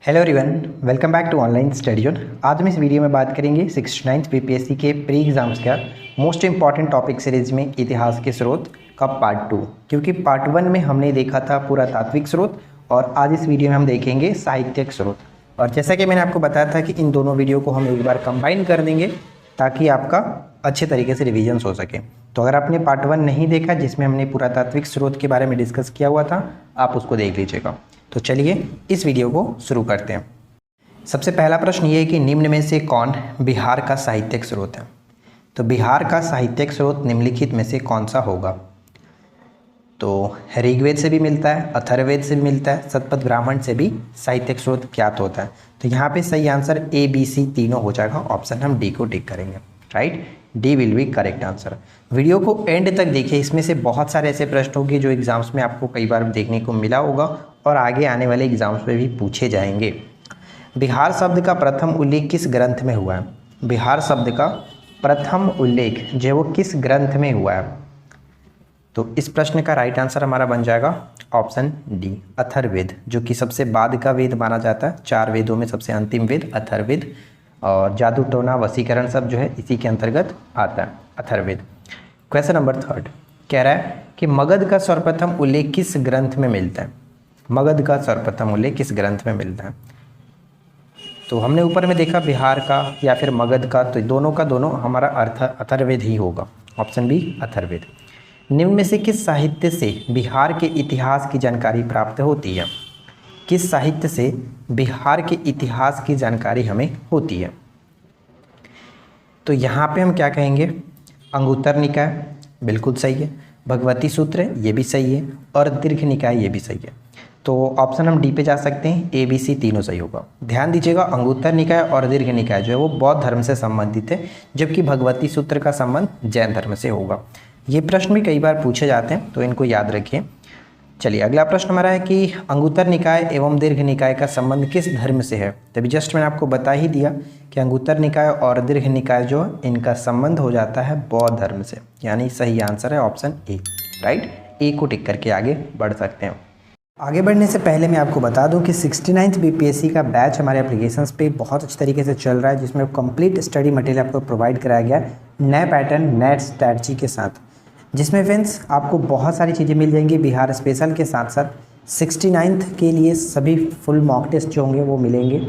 Hello everyone, welcome back to online study zone. आज हम इस वीडियो में बात करेंगे 69th बीपीएससी के प्री एग्जाम्स का मोस्ट इंपॉर्टेंट टॉपिक सीरीज में इतिहास के स्रोत का पार्ट 2। क्योंकि पार्ट 1 में हमने देखा था पुरातात्विक स्रोत और आज इस वीडियो में हम देखेंगे साहित्यिक स्रोत। और जैसा कि मैंने आपको बताया था कि इन दोनों वीडियो को हम एक बार कंबाइन कर देंगे ताकि आपका अच्छे तरीके से रिविजन हो सके। तो अगर आपने पार्ट 1 नहीं देखा जिसमें हमने पुरातात्विक स्रोत के बारे में डिस्कस किया हुआ था, आप उसको देख लीजिएगा। तो चलिए इस वीडियो को शुरू करते हैं। सबसे पहला प्रश्न ये है कि निम्न में से कौन बिहार का साहित्यिक स्रोत है। तो बिहार का साहित्यिक स्रोत निम्नलिखित में से कौन सा होगा। तो ऋग्वेद से भी मिलता है, अथर्ववेद से भी मिलता है, शतपथ ब्राह्मण से भी साहित्यिक स्रोत ज्ञात होता है। तो यहाँ पे सही आंसर ए बी सी तीनों हो जाएगा। ऑप्शन हम डी को टिक करेंगे। Right, D will be correct answer. Video को एंड तक देखिए, इसमें से बहुत सारे ऐसे प्रश्न होंगे जो एग्जाम्स में आपको कई बार देखने को मिला होगा और आगे आने वाले एग्जाम्स में भी पूछे जाएंगे। बिहार शब्द का प्रथम उल्लेख किस ग्रंथ में हुआ है। बिहार शब्द का प्रथम उल्लेख जो है वो किस ग्रंथ में हुआ है। तो इस प्रश्न का राइट आंसर हमारा बन जाएगा ऑप्शन डी, अथर्ववेद, जो कि सबसे बाद का वेद माना जाता है। 4 वेदों में सबसे अंतिम वेद अथर्ववेद, और जादू टोना वशीकरण सब जो है इसी के अंतर्गत आता है, अथर्ववेद। क्वेश्चन नंबर 3 कह रहा है कि मगध का सर्वप्रथम उल्लेख किस ग्रंथ में मिलता है। मगध का सर्वप्रथम उल्लेख किस ग्रंथ में मिलता है। तो हमने ऊपर में देखा बिहार का या फिर मगध का, तो दोनों का दोनों हमारा अथर्ववेद ही होगा। Option B Atharvaveda. निम्न में से किस साहित्य से बिहार के इतिहास की जानकारी प्राप्त होती है। किस साहित्य से बिहार के इतिहास की जानकारी हमें होती है। तो यहाँ पे हम क्या कहेंगे, अंगुत्तर निकाय बिल्कुल सही है, भगवती सूत्र ये भी सही है, और दीर्घ निकाय ये भी सही है। तो ऑप्शन हम डी पे जा सकते हैं, ए बी सी तीनों सही होगा। ध्यान दीजिएगा, अंगुत्तर निकाय और दीर्घ निकाय जो है वो बौद्ध धर्म से संबंधित है, जबकि भगवती सूत्र का संबंध जैन धर्म से होगा। ये प्रश्न भी कई बार पूछे जाते हैं, तो इनको याद रखिए। चलिए अगला प्रश्न हमारा है कि अंगुत्तर निकाय एवं दीर्घ निकाय का संबंध किस धर्म से है। तभी जस्ट मैंने आपको बता ही दिया कि अंगुत्तर निकाय और दीर्घ निकाय जो इनका संबंध हो जाता है बौद्ध धर्म से, यानी सही आंसर है ऑप्शन ए। राइट, ए को टिक करके आगे बढ़ सकते हैं। आगे बढ़ने से पहले मैं आपको बता दूं कि 69th बीपीएससी का बैच हमारे एप्लीकेशंस पे बहुत अच्छे तरीके से चल रहा है, जिसमें कंप्लीट स्टडी मटेरियल आपको प्रोवाइड कराया गया है नए पैटर्न नए स्ट्रैटेजी के साथ, जिसमें फ्रेंड्स आपको बहुत सारी चीज़ें मिल जाएंगी बिहार स्पेशल के साथ साथ 69th के लिए सभी फुल मॉक टेस्ट जो होंगे वो मिलेंगे।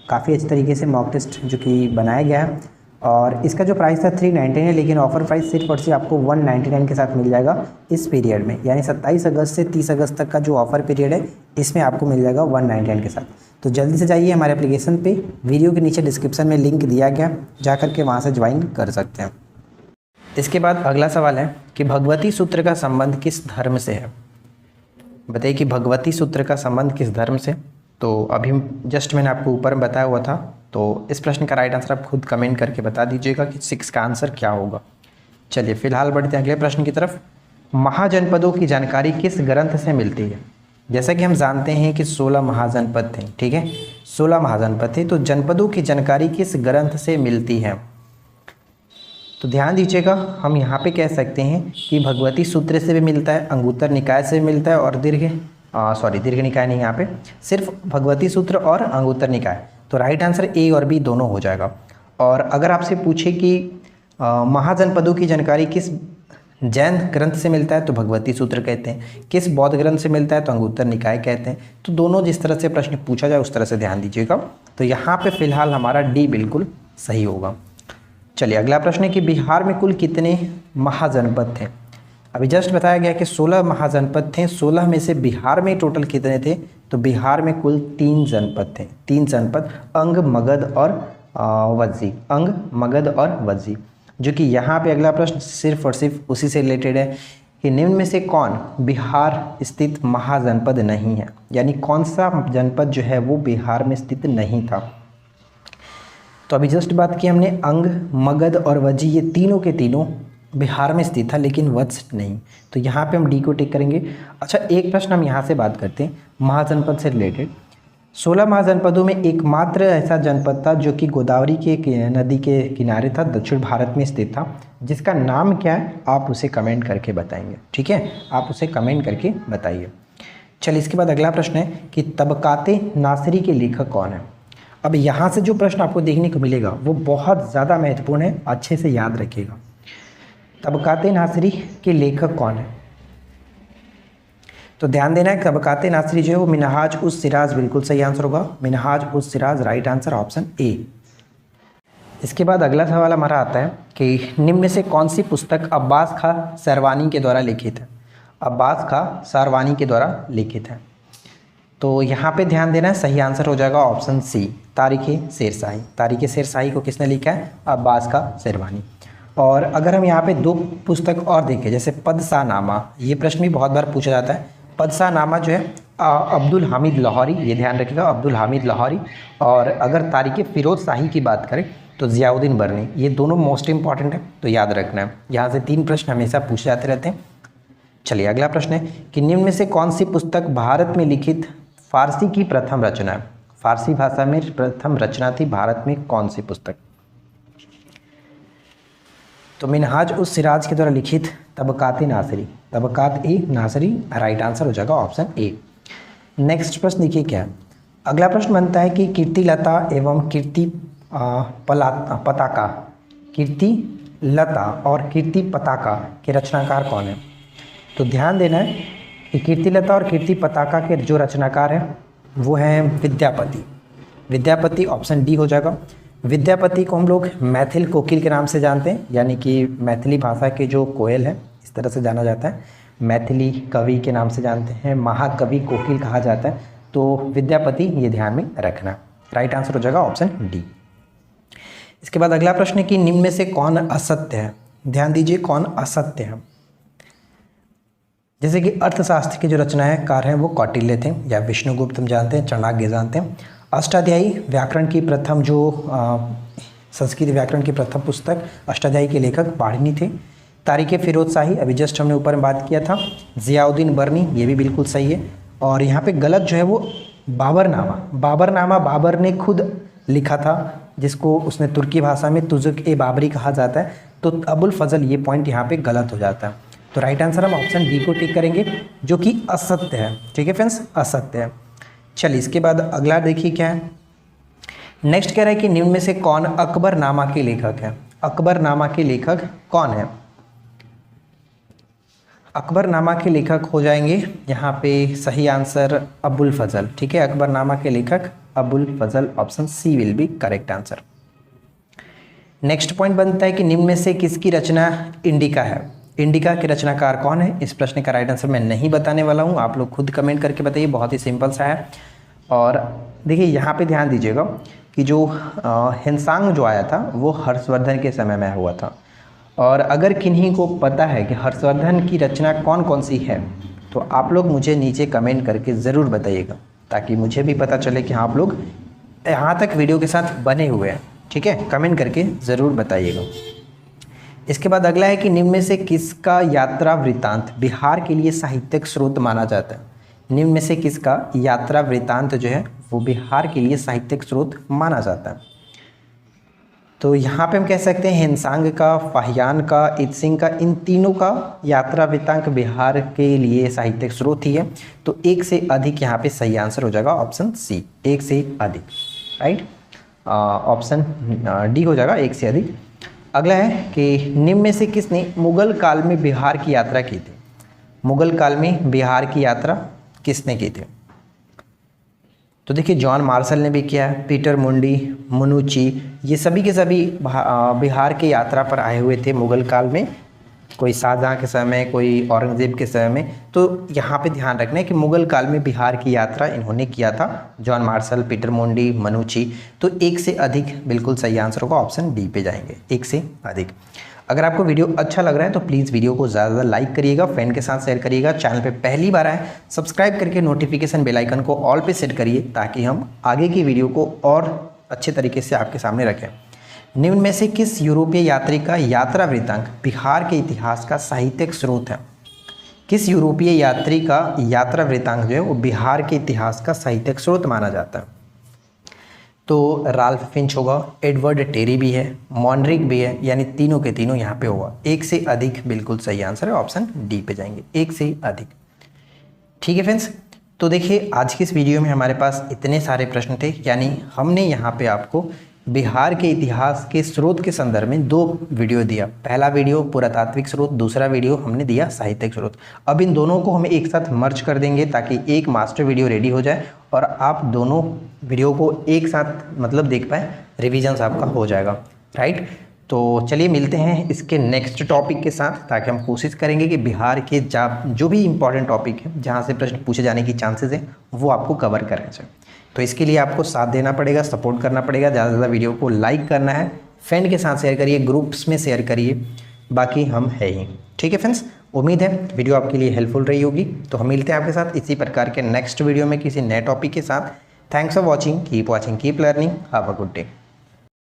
काफ़ी अच्छे तरीके से मॉक टेस्ट जो कि बनाया गया है, और इसका जो प्राइस था 399 है, लेकिन ऑफर प्राइस सिर्फ और सिर्फ आपको 199 के साथ मिल जाएगा इस पीरियड में। यानी 27 अगस्त से 30 अगस्त तक का जो ऑफर पीरियड है इसमें आपको मिल जाएगा 199 के साथ। तो जल्दी से जाइए हमारे एप्लीकेशन पे, वीडियो के नीचे डिस्क्रिप्शन में लिंक दिया गया, जा करके वहाँ से ज्वाइन कर सकते हैं। इसके बाद अगला सवाल है कि भगवती सूत्र का संबंध किस धर्म से है। बताइए कि भगवती सूत्र का संबंध किस धर्म से। तो अभी जस्ट मैंने आपको ऊपर बताया हुआ था, तो इस प्रश्न का राइट आंसर आप खुद कमेंट करके बता दीजिएगा कि 6 का आंसर क्या होगा। चलिए फिलहाल बढ़ते हैं अगले प्रश्न की तरफ। महाजनपदों की जानकारी किस ग्रंथ से मिलती है। जैसा कि हम जानते हैं कि 16 महाजनपद थे, ठीक है, 16 महाजनपद थे, तो जनपदों की जानकारी किस ग्रंथ से मिलती है। तो ध्यान दीजिएगा, हम यहाँ पे कह सकते हैं कि भगवती सूत्र से भी मिलता है, अंगुत्तर निकाय से भी मिलता है, और दीर्घ निकाय नहीं, यहाँ पे सिर्फ भगवती सूत्र और अंगुत्तर निकाय। तो राइट आंसर ए और बी दोनों हो जाएगा। और अगर आपसे पूछे कि महाजनपदों की जानकारी किस जैन ग्रंथ से मिलता है तो भगवती सूत्र कहते हैं, किस बौद्ध ग्रंथ से मिलता है तो अंगुत्तर निकाय कहते हैं। तो दोनों जिस तरह से प्रश्न पूछा जाए उस तरह से ध्यान दीजिएगा। तो यहाँ पे फिलहाल हमारा डी बिल्कुल सही होगा। चलिए अगला प्रश्न है कि बिहार में कुल कितने महाजनपद थे। अभी जस्ट बताया गया कि 16 महाजनपद थे, 16 में से बिहार में टोटल कितने थे। तो बिहार में कुल 3 जनपद थे, 3 जनपद, अंग, मगध और वज्जी, अंग, मगध और वज्जी। जो कि यहाँ पे अगला प्रश्न सिर्फ और सिर्फ उसी से रिलेटेड है कि निम्न में से कौन बिहार स्थित महाजनपद नहीं है, यानी कौन सा जनपद जो है वो बिहार में स्थित नहीं था। तो अभी जस्ट बात की हमने, अंग, मगध और वज्जी ये तीनों के तीनों बिहार में स्थित था, लेकिन वत्स नहीं। तो यहाँ पे हम डी को टिक करेंगे। अच्छा, एक प्रश्न हम यहाँ से बात करते हैं महाजनपद से रिलेटेड। 16 महाजनपदों में एकमात्र ऐसा जनपद था जो कि गोदावरी के नदी के किनारे था, दक्षिण भारत में स्थित था, जिसका नाम क्या है आप उसे कमेंट करके बताएंगे। ठीक है, आप उसे कमेंट करके बताइए। चलिए इसके बाद अगला प्रश्न है कि तबकाते नासिरी के लेखक कौन है। अब यहाँ से जो प्रश्न आपको देखने को मिलेगा वो बहुत ज़्यादा महत्वपूर्ण है, अच्छे से याद रखिएगा। तबकाते नासिरी के लेखक कौन है, तो ध्यान देना है तबकाते नासिरी जो है वो मिनहाज उस सिराज बिल्कुल सही आंसर होगा, मिनहाज उस Siraj right answer option A. इसके बाद अगला सवाल हमारा आता है कि निम्न में से कौन सी पुस्तक अब्बास खां सरवानी के द्वारा लिखित है। अब्बास खां सरवानी के द्वारा लिखित है, तो यहाँ पे ध्यान देना है, सही आंसर हो जाएगा ऑप्शन सी तारीख़ शेरशाही। तारीख़ शेरशाही को किसने लिखा है, अब्बास खां सरवानी। और अगर हम यहाँ पे दो पुस्तक और देखें, जैसे पदशाहनामा, ये प्रश्न भी बहुत बार पूछा जाता है। पदशाहनामा जो है अब्दुल हामिद लाहौरी, ये ध्यान रखिएगा अब्दुल हामिद लाहौरी। और अगर तारीख़ फ़िरोज़ शाही की बात करें तो ज़ियाउद्दीन बर्नी, ये दोनों मोस्ट इंपॉर्टेंट है, तो याद रखना है। यहाँ से 3 प्रश्न हमेशा पूछे जाते रहते हैं। चलिए अगला प्रश्न है कि निम्न में से कौन सी पुस्तक भारत में लिखित फारसी की प्रथम रचना है। फारसी भाषा में प्रथम रचना थी भारत में कौन सी पुस्तक, तो मिनहाज उस सिराज के द्वारा लिखित तबकाते नासिरी, तबकात ए नासिरी राइट आंसर हो जाएगा ऑप्शन ए। नेक्स्ट प्रश्न देखिए क्या है। अगला प्रश्न बनता है कि कीर्तिलता एवं कीर्ति पताका, कीर्तिलता और कीर्ति पताका के रचनाकार कौन है, तो ध्यान देना है कि कीर्तिलता और कीर्ति पताका के जो रचनाकार हैं वो हैं विद्यापति। विद्यापति ऑप्शन डी हो जाएगा। विद्यापति को हम लोग मैथिल कोकिल के नाम से जानते हैं, यानी कि मैथिली भाषा के जो कोयल है इस तरह से जाना जाता है। मैथिली कवि के नाम से जानते हैं, महाकवि कोकिल कहा जाता है, तो विद्यापति ये ध्यान में रखना, राइट आंसर हो जाएगा ऑप्शन डी। इसके बाद अगला प्रश्न है कि निम्न में से कौन असत्य है। ध्यान दीजिए कौन असत्य है। जैसे कि अर्थशास्त्र के जो रचनाकार हैं वो कौटिल्य थे या विष्णुगुप्त हम जानते हैं, चाणक्य जानते हैं। अष्टाध्यायी व्याकरण की प्रथम जो संस्कृत व्याकरण की प्रथम पुस्तक अष्टाध्यायी के लेखक पाणिनि थे। तारीख़ फ़िरोज़ शाही अभी जस्ट हमने ऊपर में बात किया था। ज़ियाउद्दीन बर्नी ये भी बिल्कुल सही है। और यहाँ पे गलत जो है वो बाबरनामा, बाबरनामा बाबर ने खुद लिखा था, जिसको उसने तुर्की भाषा में तुजुक ए बाबरी कहा जाता है, तो अबुल फजल ये पॉइंट यहाँ पे गलत हो जाता है। तो राइट आंसर हम ऑप्शन डी को टिक करेंगे जो कि असत्य है। ठीक है फ्रेंड्स, असत्य है। चलिए इसके बाद अगला देखिए क्या है। नेक्स्ट कह रहा है कि निम्न में से कौन अकबरनामा के लेखक है। अकबरनामा के लेखक कौन है। अकबरनामा के लेखक हो जाएंगे यहाँ पे सही आंसर अबुल फजल। ठीक है, अकबरनामा के लेखक Abul Fazl, option C will be correct answer. Next point बनता है कि निम्न में से किसकी रचना इंडिका है। इंडिका के रचनाकार कौन है। इस प्रश्न का राइट आंसर मैं नहीं बताने वाला हूँ, आप लोग खुद कमेंट करके बताइए, बहुत ही सिंपल सा है। और देखिए यहाँ पे ध्यान दीजिएगा कि जो हिंसांग जो आया था वो हर्षवर्धन के समय में हुआ था। और अगर किन्हीं को पता है कि हर्षवर्धन की रचना कौन कौन सी है तो आप लोग मुझे नीचे कमेंट करके ज़रूर बताइएगा, ताकि मुझे भी पता चले कि हाँ आप लोग यहाँ तक वीडियो के साथ बने हुए हैं। ठीक है, कमेंट करके ज़रूर बताइएगा। इसके बाद अगला है कि निम्न में से किसका यात्रा वृत्तांत बिहार के लिए साहित्यिक स्रोत माना जाता है। निम्न में से किसका यात्रा वृत्तांत जो है वो बिहार के लिए साहित्यिक स्रोत माना जाता है। तो यहाँ पे हम कह सकते हैं हिंसांग का, फाहियान का, इत्सिंग का, इन तीनों का यात्रा वृत्तांत बिहार के लिए साहित्यिक स्रोत ही है। तो एक से अधिक यहाँ पे सही आंसर हो जाएगा ऑप्शन सी, एक से अधिक, राइट, ऑप्शन डी हो जाएगा, एक से अधिक। अगला है कि निम्न में से किसने मुगल काल में बिहार की यात्रा की थी। मुगल काल में बिहार की यात्रा किसने की थी। तो देखिए जॉन मार्शल ने भी किया है, पीटर मुंडी, मनुची, ये सभी के सभी बिहार की यात्रा पर आए हुए थे मुगल काल में, कोई शाहजहाँ के समय, कोई औरंगज़ेब के समय में। तो यहाँ पे ध्यान रखना है कि मुगल काल में बिहार की यात्रा इन्होंने किया था, जॉन मार्शल, पीटर मुंडी, मनुची। तो एक से अधिक बिल्कुल सही आंसर होगा, ऑप्शन डी पे जाएंगे, एक से अधिक। अगर आपको वीडियो अच्छा लग रहा है तो प्लीज़ वीडियो को ज़्यादा लाइक करिएगा, फ्रेंड के साथ शेयर करिएगा। चैनल पे पहली बार आए सब्सक्राइब करके नोटिफिकेशन बेल आइकन को ऑल पे सेट करिए, ताकि हम आगे की वीडियो को और अच्छे तरीके से आपके सामने रखें। निम्न में से किस यूरोपीय यात्री का यात्रा वृत्तांत बिहार के इतिहास का साहित्यिक स्रोत है। किस यूरोपीय यात्री का यात्रा वृत्तांत जो है वो बिहार के इतिहास का साहित्यिक स्रोत माना जाता है। तो राल्फ फिंच होगा, एडवर्ड टेरी भी है, मॉनरिक भी है, यानी तीनों के तीनों यहाँ पे होगा। एक से अधिक बिल्कुल सही आंसर है, ऑप्शन डी पे जाएंगे, एक से अधिक। ठीक है फ्रेंड्स, तो देखिए आज की इस वीडियो में हमारे पास इतने सारे प्रश्न थे, यानी हमने यहाँ पे आपको बिहार के इतिहास के स्रोत के संदर्भ में 2 वीडियो दिया। पहला वीडियो पुरातात्विक स्रोत, दूसरा वीडियो हमने दिया साहित्यिक स्रोत। अब इन दोनों को हम एक साथ मर्ज कर देंगे ताकि एक मास्टर वीडियो रेडी हो जाए और आप दोनों वीडियो को एक साथ मतलब देख पाएँ, रिविजन्स आपका हो जाएगा, राइट। तो चलिए मिलते हैं इसके नेक्स्ट टॉपिक के साथ, ताकि हम कोशिश करेंगे कि बिहार के जो भी इंपॉर्टेंट टॉपिक है जहाँ से प्रश्न पूछे जाने की चांसेस है वो आपको कवर करना चाहिए। तो इसके लिए आपको साथ देना पड़ेगा, सपोर्ट करना पड़ेगा, ज़्यादा से ज़्यादा वीडियो को लाइक करना है, फ्रेंड के साथ शेयर करिए, ग्रुप्स में शेयर करिए, बाकी हम है ही। ठीक है फ्रेंड्स, उम्मीद है वीडियो आपके लिए हेल्पफुल रही होगी। तो हम मिलते हैं आपके साथ इसी प्रकार के नेक्स्ट वीडियो में किसी नए टॉपिक के साथ। Thanks for watching, keep learning, have a good day.